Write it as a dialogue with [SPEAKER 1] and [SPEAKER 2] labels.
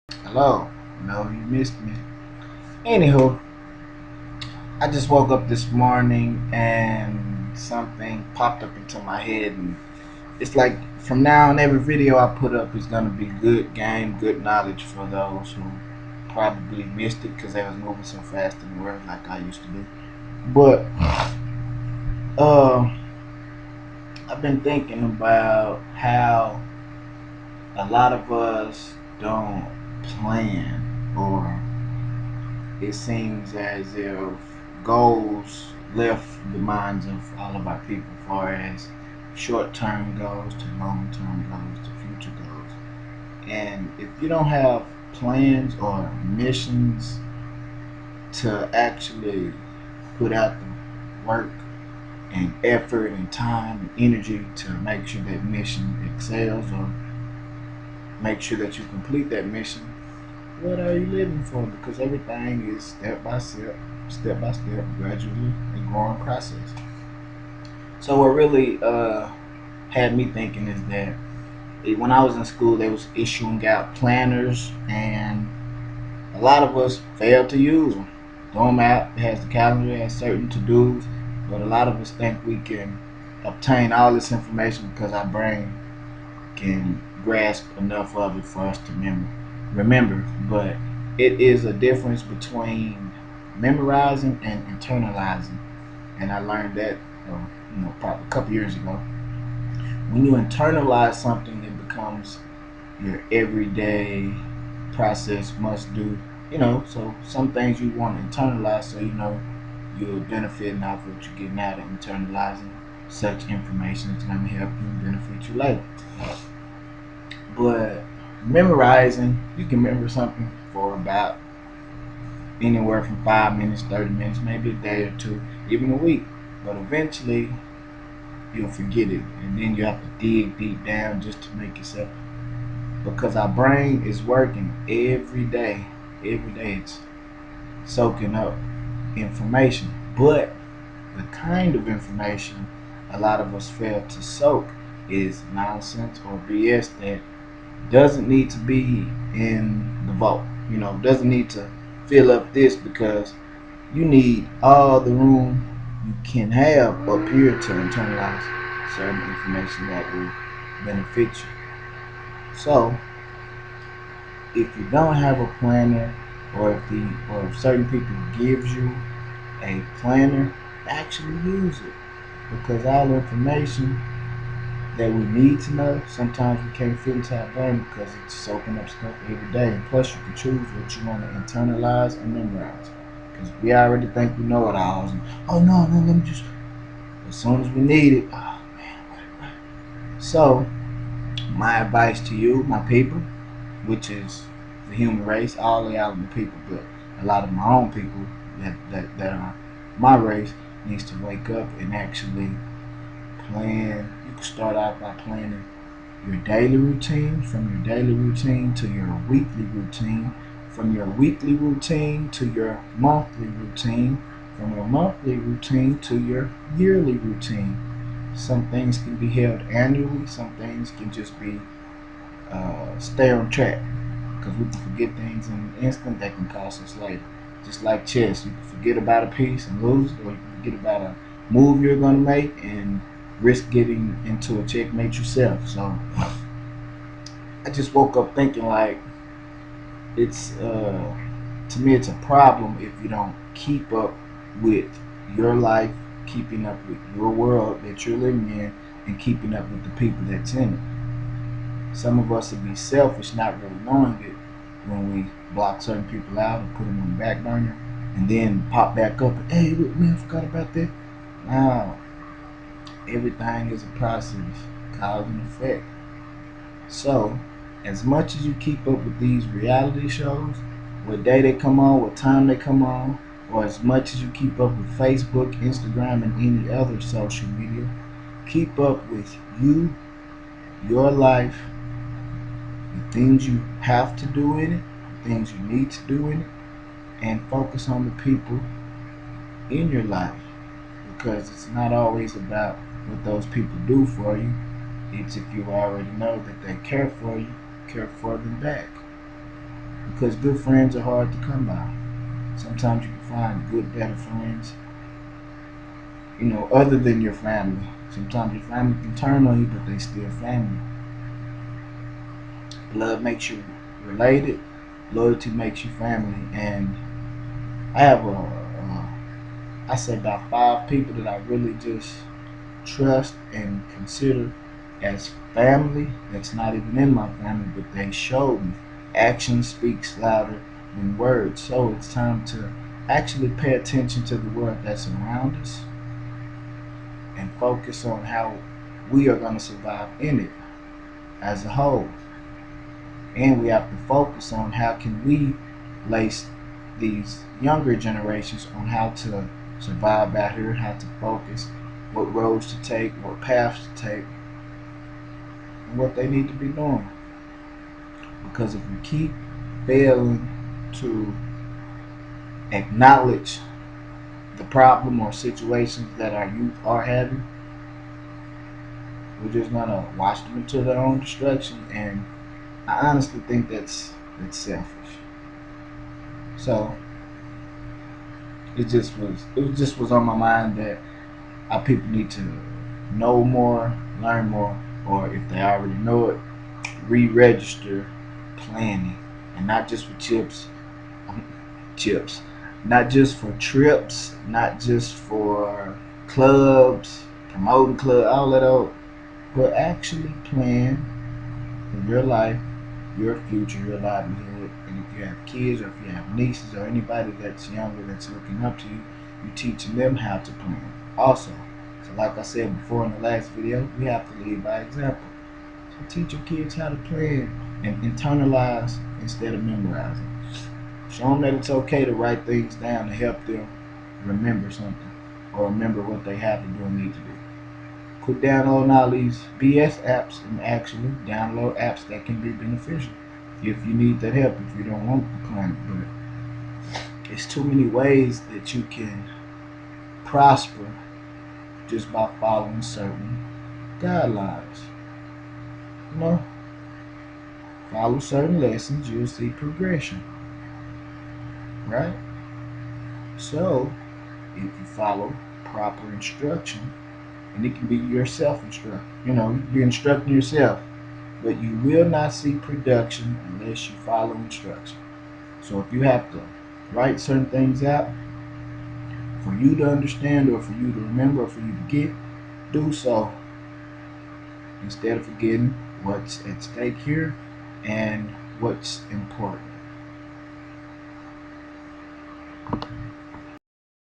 [SPEAKER 1] Hello. No, you missed me. Anywho, I just woke up this morning and something popped up into my head, and it's like from now on, every video I put up is gonna be good game, good knowledge for those who probably missed it because they was moving so fast in the world like I used to do. But uh, I've been thinking about how a lot of us don't plan, or it seems as if goals left the minds of all of our people, as far as short-term goals to long-term goals to future goals. And if you don't have plans or missions to actually put out the work and effort and time and energy to make sure that mission excels, or make sure that you complete that mission, what are you living for? Because everything is step by step, gradually a growing process. So what really had me thinking is that when I was in school, they was issuing out planners, and a lot of us failed to use them. Dome app has the calendar, has certain to dos, but a lot of us think we can obtain all this information because our brain can grasp enough of it for us to remember. But it is a difference between memorizing and internalizing, and I learned that probably a couple years ago. When you internalize something, it becomes your everyday process, must do. So some things you want to internalize, so you're benefiting off what you're getting out of internalizing such information. It's going to help you benefit you later. But memorizing, you can remember something for about anywhere from 5 minutes, 30 minutes, maybe a day or two, even a week. But eventually, you'll forget it, and then you have to dig deep down just to make yourself. Because our brain is working every day. Every day, it's soaking up information. But the kind of information a lot of us fail to soak is nonsense or BS that doesn't need to be in the vault. Doesn't need to fill up this, because you need all the room you can have up here to internalize certain information that will benefit you. So if you don't have a planner, or if certain people gives you a planner, actually use it, because all the information that we need to know, sometimes we can't fit into our brain because it's soaking up stuff every day. And plus, you can choose what you want to internalize and memorize. Because we already think we know it all. And, oh no, let me just. As soon as we need it, oh man, what? So, my advice to you, my people, which is the human race, all the other people, but a lot of my own people that are my race, needs to wake up and actually plan. You can start out by planning your daily routine, from your daily routine to your weekly routine, from your weekly routine to your monthly routine, from your monthly routine to your yearly routine. Some things can be held annually, some things can just be stay on track, because we can forget things in an instant that can cost us later. Just like chess, you can forget about a piece and lose it, or you can forget about a move you're going to make and risk getting into a checkmate yourself. So I just woke up thinking, like, it's to me it's a problem if you don't keep up with your life, keeping up with your world that you're living in, and keeping up with the people that's in it. Some of us would be selfish, not really knowing it, when we block certain people out and put them on the back burner, and then pop back up and, hey, look, man, I forgot about that. Now, everything is a process, cause and effect. So, as much as you keep up with these reality shows, what day they come on, what time they come on, or as much as you keep up with Facebook, Instagram, and any other social media, keep up with you, your life, the things you have to do in it, the things you need to do in it, and focus on the people in your life, because it's not always about what those people do for you. It's if you already know that they care for you, care for them back. because good friends are hard to come by. Sometimes you can find good, better friends, other than your family. Sometimes your family can turn on you, but they still family. Love makes you related. Loyalty makes you family. And I have I say about 5 people that I really just trust and consider as family. That's not even in my family, but they showed me. Action speaks louder than words. So it's time to actually pay attention to the world that's around us and focus on how we are going to survive in it as a whole. And we have to focus on how can we lace these younger generations on how to survive out here, how to focus, what roads to take, what paths to take, and what they need to be doing. Because if we keep failing to acknowledge the problem or situations that our youth are having, we're just gonna watch them into their own destruction, and I honestly think that's selfish. So it just was on my mind that our people need to know more, learn more, or if they already know it, re-register planning, and not just for chips, not just for trips, not just for clubs, promoting club, all that old, but actually plan for your life, your future, your livelihood. And if you have kids or if you have nieces or anybody that's younger that's looking up to you, you're teaching them how to plan. Also, so like I said before in the last video, we have to lead by example. So teach your kids how to plan and internalize instead of memorizing. Show them that it's okay to write things down to help them remember something or remember what they have to do and need to do. Quit downloading all these BS apps and actually download apps that can be beneficial if you need that help, if you don't want the planet. But it's too many ways that you can prosper just by following certain guidelines. Follow certain lessons, you'll see progression, right? So if you follow proper instruction, and it can be your self-instruct, you be instructing yourself, but you will not see production unless you follow instruction. So if you have to write certain things out for you to understand or for you to remember or for you to get, do so instead of forgetting what's at stake here and what's important.